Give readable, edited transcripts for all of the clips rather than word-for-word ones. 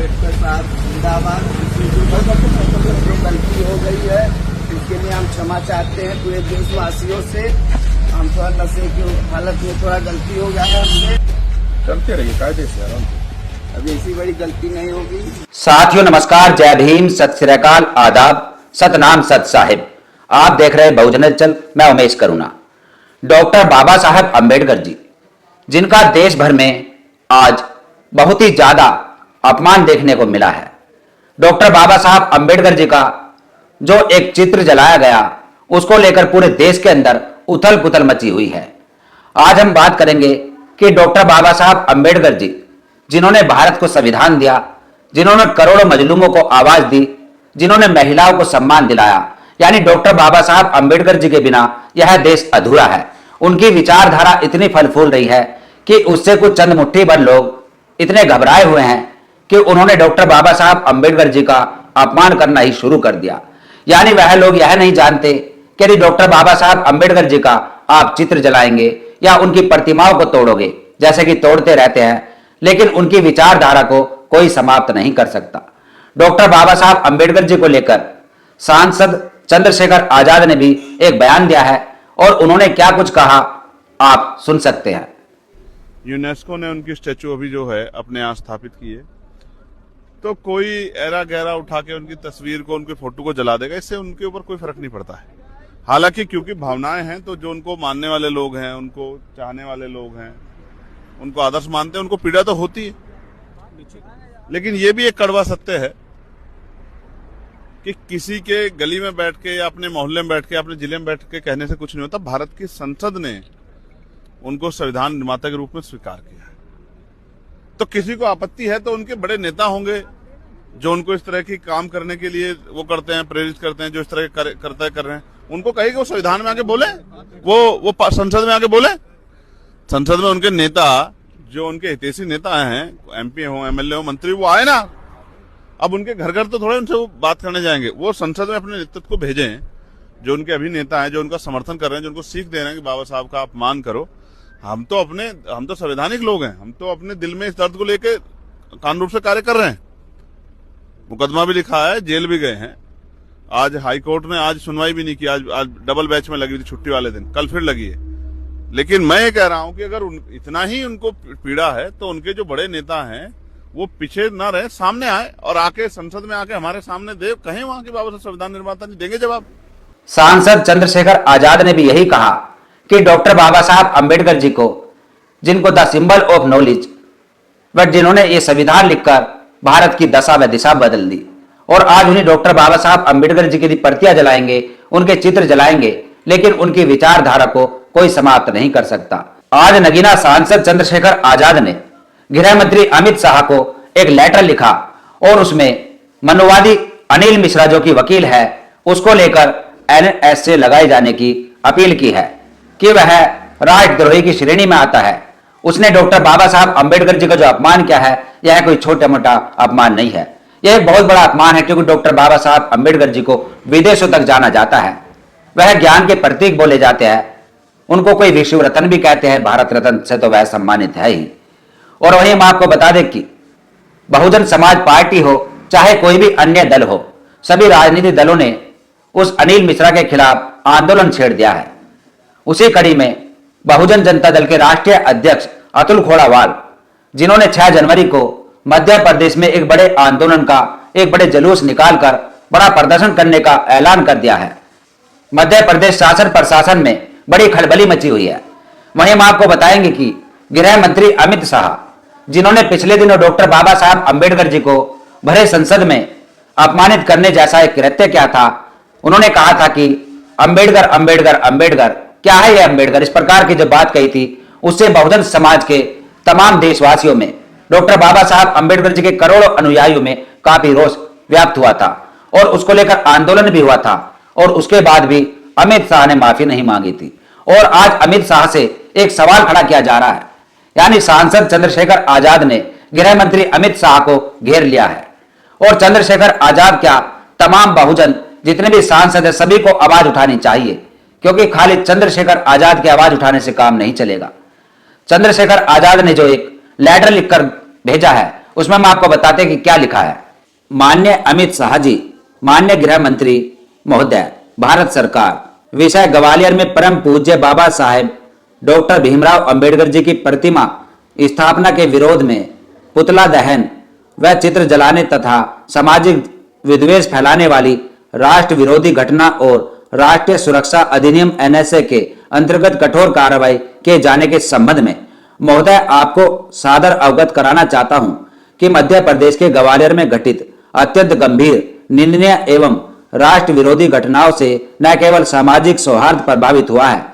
अम्बेडकर साहब जिंदाबाद। जो गलती हो गई है इसके लिए हम क्षमा चाहते हैं पूरे देशवासियों से। हम थोड़ा नशे की हालत में थोड़ा गलती हो गया है हमसे। चलते रहिए कायदे से आराम से, अब ऐसी बड़ी गलती नहीं होगी। साथियों नमस्कार, जय भीम, सत श्री अकाल, आदाब, सतनाम, सत साहिब। आप देख रहे हैं बहुजन हलचल। मैं उमेश करुणा। डॉक्टर बाबा साहब अम्बेडकर जी, जिनका देश भर में आज बहुत ही ज्यादा अपमान देखने को मिला है। डॉक्टर बाबा साहब अम्बेडकर जी का जो एक चित्र जलाया गया, उसको लेकर पूरे देश के अंदर उथल पुथल मची हुई है। आज हम बात करेंगे कि डॉक्टर बाबा साहब अम्बेडकर जी, जिन्होंने भारत को संविधान दिया, जिन्होंने करोड़ों मजलूमों को आवाज दी, जिन्होंने महिलाओं को सम्मान दिलाया, यानी डॉक्टर बाबा साहब अम्बेडकर जी के बिना यह देश अधूरा है। उनकी विचारधारा इतनी फल फूल रही है कि उससे कुछ चंद मुट्ठी भर लोग इतने घबराए हुए हैं कि उन्होंने डॉक्टर बाबा साहब अम्बेडकर जी का अपमान करना ही शुरू कर दिया। यानी वह लोग यह नहीं जानते कि यदि डॉक्टर बाबा साहब अम्बेडकर जी का आप चित्र जलाएंगे या उनकी प्रतिमाओं को तोड़ोगे, जैसे कि तोड़ते रहते हैं, लेकिन उनकी विचारधारा को कोई समाप्त नहीं कर सकता। डॉक्टर बाबा साहब अम्बेडकर जी को लेकर सांसद चंद्रशेखर आजाद ने भी एक बयान दिया है और उन्होंने क्या कुछ कहा आप सुन सकते हैं। यूनेस्को ने उनकी स्टैचू अभी जो है अपने यहाँ स्थापित की है, तो कोई एरा गहरा उठा के उनकी तस्वीर को, उनकी फोटो को जला देगा, इससे उनके ऊपर कोई फर्क नहीं पड़ता है। हालांकि क्योंकि भावनाएं हैं, तो जो उनको मानने वाले लोग हैं, उनको चाहने वाले लोग हैं, उनको आदर्श मानते हैं, उनको पीड़ा तो होती है। लेकिन ये भी एक कड़वा सत्य है कि किसी के गली में बैठ के या अपने मोहल्ले में बैठ के, अपने जिले में बैठ के कहने से कुछ नहीं होता। भारत की संसद ने उनको संविधान निर्माता के रूप में स्वीकार किया है। तो किसी को आपत्ति है तो उनके बड़े नेता होंगे जो उनको इस तरह की काम करने के लिए वो करते हैं, प्रेरित करते हैं, जो इस तरह कर रहे हैं, उनको कहेगा वो संविधान में आके बोले, वो संसद में आके बोले। संसद में उनके नेता, जो उनके हितैषी नेता हैं, एमपी हो, एमएलए हो, मंत्री, वो आए ना। अब उनके घर घर तो थोड़े उनसे वो बात करने जाएंगे, वो संसद में अपने नेतृत्व को भेजें, जो उनके अभिनेता हैं, जो उनका समर्थन कर रहे हैं, जो उनको सीख दे रहे हैं कि बाबा साहब का अपमान करो। हम तो संवैधानिक लोग हैं, हम तो अपने दिल में इस दर्द को लेकर कानून रूप से कार्य कर रहे हैं। मुकदमा भी लिखा है, जेल भी गए हैं। आज हाई कोर्ट ने आज सुनवाई भी नहीं की, आज डबल बैच में लगी थी छुट्टी वाले दिन, कल फिर लगी है। लेकिन मैं ये कह रहा हूं कि अगर इतना ही उनको पीड़ा है तो उनके जो बड़े नेता हैं वो पीछे ना रहे, सामने आए और आके संसद में आके हमारे सामने दे कहें वहां के बाबा साहब संविधान निर्माता नहीं देंगे जवाब। सांसद चंद्रशेखर आजाद ने भी यही कहा कि डॉक्टर बाबा साहब अम्बेडकर जी को, जिनको the symbol of knowledge, but जिन्होंने ये संविधान लिखकर भारत की दशा व दिशा बदल दी, और आज उन्हें डॉक्टर बाबा साहब अम्बेडकर जी की प्रतियां जलाएंगे, उनके चित्र जलाएंगे, लेकिन उनकी विचारधारा को कोई समाप्त नहीं कर सकता। आज नगीना सांसद चंद्रशेखर आजाद ने गृह मंत्री अमित शाह को एक लेटर लिखा और उसमें मनुवादी अनिल मिश्रा, जो कि वकील है, उसको लेकर एनएस से लगाए जाने की अपील की है कि वह राष्ट्रद्रोही की श्रेणी में आता है। उसने डॉक्टर बाबा साहब अम्बेडकर जी का जो अपमान किया है, यह कोई छोटा मोटा अपमान नहीं है, यह एक बहुत बड़ा अपमान है, क्योंकि डॉक्टर बाबा साहब अम्बेडकर जी को विदेशों तक जाना जाता है। वह ज्ञान के प्रतीक बोले जाते हैं, उनको कोई विश्व रत्न भी कहते हैं, भारत रत्न से तो वह सम्मानित है ही। और वहीं हम आपको बता दें कि बहुजन समाज पार्टी हो चाहे कोई भी अन्य दल हो, सभी राजनीतिक दलों ने उस अनिल मिश्रा के खिलाफ आंदोलन छेड़ दिया है। उसी कड़ी में बहुजन जनता दल के राष्ट्रीय अध्यक्ष अतुल खोड़ावाल, जिन्होंने 6 जनवरी को मध्य प्रदेश में एक बड़े आंदोलन का, एक बड़े जुलूस निकालकर बड़ा प्रदर्शन करने का ऐलान कर दिया है। मध्य प्रदेश शासन प्रशासन में बड़ी खलबली मची हुई है। वहीं हम आपको बताएंगे कि गृह मंत्री अमित शाह, जिन्होंने पिछले दिनों डॉक्टर बाबा साहब अम्बेडकर जी को भरे संसद में अपमानित करने जैसा एक कृत्य किया था, उन्होंने कहा था कि अम्बेडकर अम्बेडकर अम्बेडकर, क्या है यह अम्बेडकर, इस प्रकार की जो बात कही थी, उससे बहुजन समाज के तमाम देशवासियों में, डॉक्टर बाबा साहब अम्बेडकर जी के करोड़ों अनुयायियों में काफी रोष व्याप्त हुआ था और उसको लेकर आंदोलन भी हुआ था। और उसके बाद भी अमित शाह ने माफी नहीं मांगी थी। और आज अमित शाह से एक सवाल खड़ा किया जा रहा है, यानी सांसद चंद्रशेखर आजाद ने गृह मंत्री अमित शाह को घेर लिया है। और चंद्रशेखर आजाद क्या, तमाम बहुजन जितने भी सांसद है, सभी को आवाज उठानी चाहिए, क्योंकि खाली चंद्रशेखर आजाद की आवाज उठाने से काम नहीं चलेगा। चंद्रशेखर आजाद ने जो एक लेटर लिखकर भेजा है, उसमें हम आपको बताते हैं कि क्या लिखा है। माननीय अमित शाह जी, माननीय गृह मंत्री महोदय, भारत सरकार, विषय ग्वालियर में परम पूज्य बाबा साहेब डॉक्टर भीमराव अंबेडकर जी की प्रतिमा स्थापना के विरोध में पुतला दहन व चित्र जलाने तथा सामाजिक विद्वेष फैलाने वाली राष्ट्र विरोधी घटना और राष्ट्रीय सुरक्षा अधिनियम एनएसए के अंतर्गत कठोर कार्रवाई किए जाने के संबंध में महोदय आपको सादर अवगत कराना चाहता हूं कि मध्य प्रदेश के ग्वालियर में घटित अत्यंत गंभीर, निंदनीय एवं राष्ट्र विरोधी घटनाओं से न केवल सामाजिक सौहार्द प्रभावित हुआ है,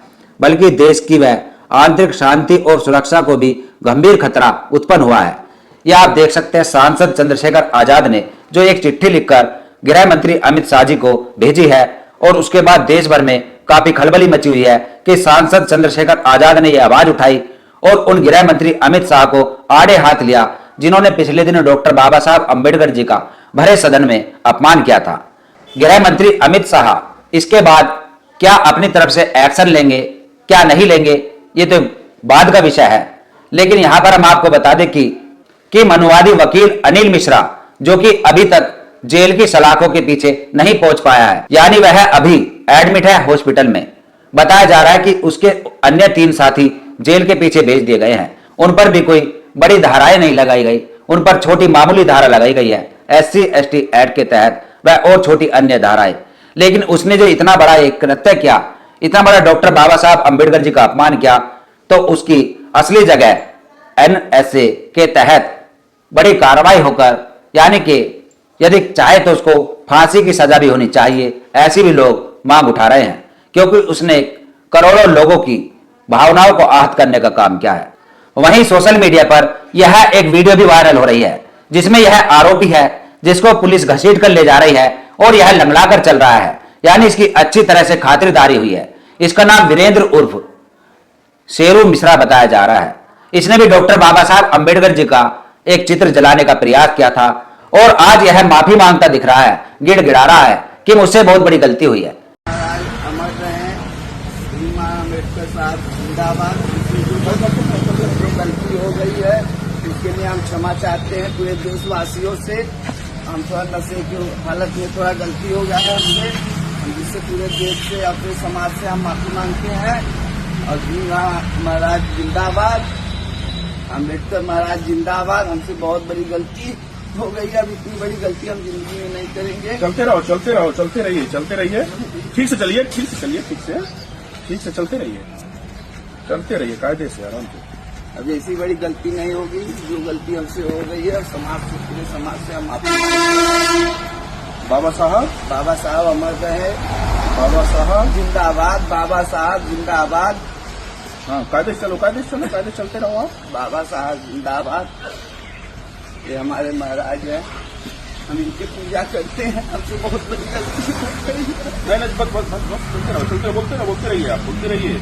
बल्कि देश की वह आंतरिक शांति और सुरक्षा को भी गंभीर खतरा उत्पन्न हुआ है। यह आप देख सकते हैं सांसद चंद्रशेखर आजाद ने जो एक चिट्ठी लिखकर गृह मंत्री अमित शाह जी को भेजी है, और उसके बाद देश भर में काफी खलबली मची हुई है कि सांसद चंद्रशेखर आजाद ने यह आवाज उठाई और उन गृह मंत्री अमित शाह को आड़े हाथ लिया जिन्होंने पिछले दिनों डॉक्टर बाबा साहब अंबेडकर जी का भरे सदन में अपमान किया था। गृह मंत्री अमित शाह इसके बाद क्या अपनी तरफ से एक्शन लेंगे, क्या नहीं लेंगे, ये तो बाद का विषय है। लेकिन यहां पर हम आपको बता दें कि मनुवादी वकील अनिल मिश्रा, जो कि अभी तक जेल की सलाखों के पीछे नहीं पहुंच पाया है, यानी वह अभी एडमिट है हॉस्पिटल में। बताया जा रहा है कि उसके अन्य 3 साथी जेल के पीछे भेज दिए गए हैं। उन पर भी कोई बड़ी धाराएं नहीं लगाई गई, उन पर छोटी मामूली धारा लगाई गई है SC/ST एक्ट के तहत, वह और छोटी अन्य धाराएं। लेकिन उसने जो इतना बड़ा एक कृत्य किया, इतना बड़ा डॉक्टर बाबा साहब अंबेडकर जी का अपमान किया, तो उसकी असली जगह NSA के तहत बड़ी कार्रवाई होकर, यानी कि यदि चाहे तो उसको फांसी की सजा भी होनी चाहिए, ऐसी भी लोग मांग उठा रहे हैं, क्योंकि उसने करोड़ों लोगों की भावनाओं को आहत करने का काम किया है। वहीं सोशल मीडिया पर यह एक वीडियो भी वायरल हो रही है जिसमें यह आरोपी है जिसको पुलिस घसीट कर ले जा रही है और यह लंगड़ा कर चल रहा है, यानी इसकी अच्छी तरह से खातिरदारी हुई है। इसका नाम वीरेंद्र उर्फ शेरू मिश्रा बताया जा रहा है। इसने भी डॉक्टर बाबा साहब अंबेडकर जी का एक चित्र जलाने का प्रयास किया था और आज यह माफी मांगता दिख रहा है, गिड़गिड़ा रहा है कि मुझसे बहुत बड़ी गलती हुई है। अमर रहे भीमराव अम्बेडकर साहब जिंदाबाद। जो गलती हो गई है इसके लिए हम क्षमा चाहते हैं पूरे देशवासियों से। हम थोड़ा नशे की हालत में थोड़ा गलती हो गया है हमसे, जिससे पूरे देश से, अपने समाज से हम माफी मांगते हैं। और भीमराव महाराज जिंदाबाद, अम्बेडकर महाराज जिंदाबाद। हमसे बहुत बड़ी गलती हो गई है, अब इतनी बड़ी गलती हम जिंदगी में नहीं करेंगे। चलते रहो, चलते रहो, चलते रहिए, ठीक से चलिए, ठीक से चलते रहिए, कायदे से, आराम से। अब ऐसी बड़ी गलती नहीं होगी, जो गलती हमसे हो गई है समाज से, पूरे समाज से हम माफी मांगते हैं। बाबा साहब अमर रहे, बाबा साहब जिंदाबाद, बाबा साहब जिंदाबाद। हाँ, कायदे से चलते रहो आप। बाबा साहब जिंदाबाद। ये हमारे महाराज हैं, हम इनकी पूजा करते हैं। हमसे बहुत बड़ी गलती हो गई है। नहीं, बस बोलते रहिए आप, बोलते रहिए।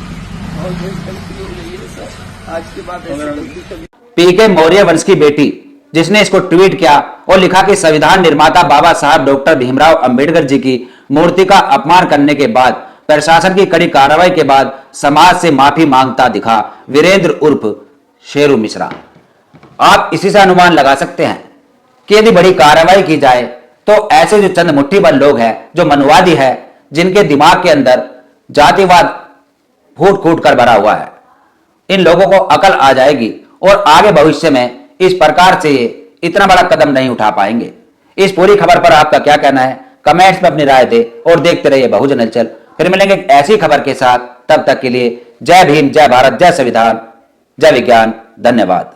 बहुत बड़ी गलती हो गई है सर, आज के बाद ऐसी गलती कभी। PK मौर्य वंश की बेटी, जिसने इसको ट्वीट किया और लिखा कि संविधान निर्माता बाबा साहब डॉक्टर भीमराव अंबेडकर जी की मूर्ति का अपमान करने के बाद प्रशासन की कड़ी कार्रवाई के बाद समाज से माफी मांगता दिखा वीरेंद्र उर्फ शेरू मिश्रा। आप इसी से अनुमान लगा सकते हैं कि यदि बड़ी कार्रवाई की जाए तो ऐसे जो चंद मुट्ठी भर लोग हैं, जो मनुवादी है, जिनके दिमाग के अंदर जातिवाद फूट फूट कर भरा हुआ है, इन लोगों को अकल आ जाएगी और आगे भविष्य में इस प्रकार से ये इतना बड़ा कदम नहीं उठा पाएंगे। इस पूरी खबर पर आपका क्या कहना है, कमेंट्स में अपनी राय दे और देखते रहिए बहुजन हलचल। फिर मिलेंगे एक ऐसी खबर के साथ, तब तक के लिए जय भीम, जय भारत, जय संविधान, जय विज्ञान। धन्यवाद।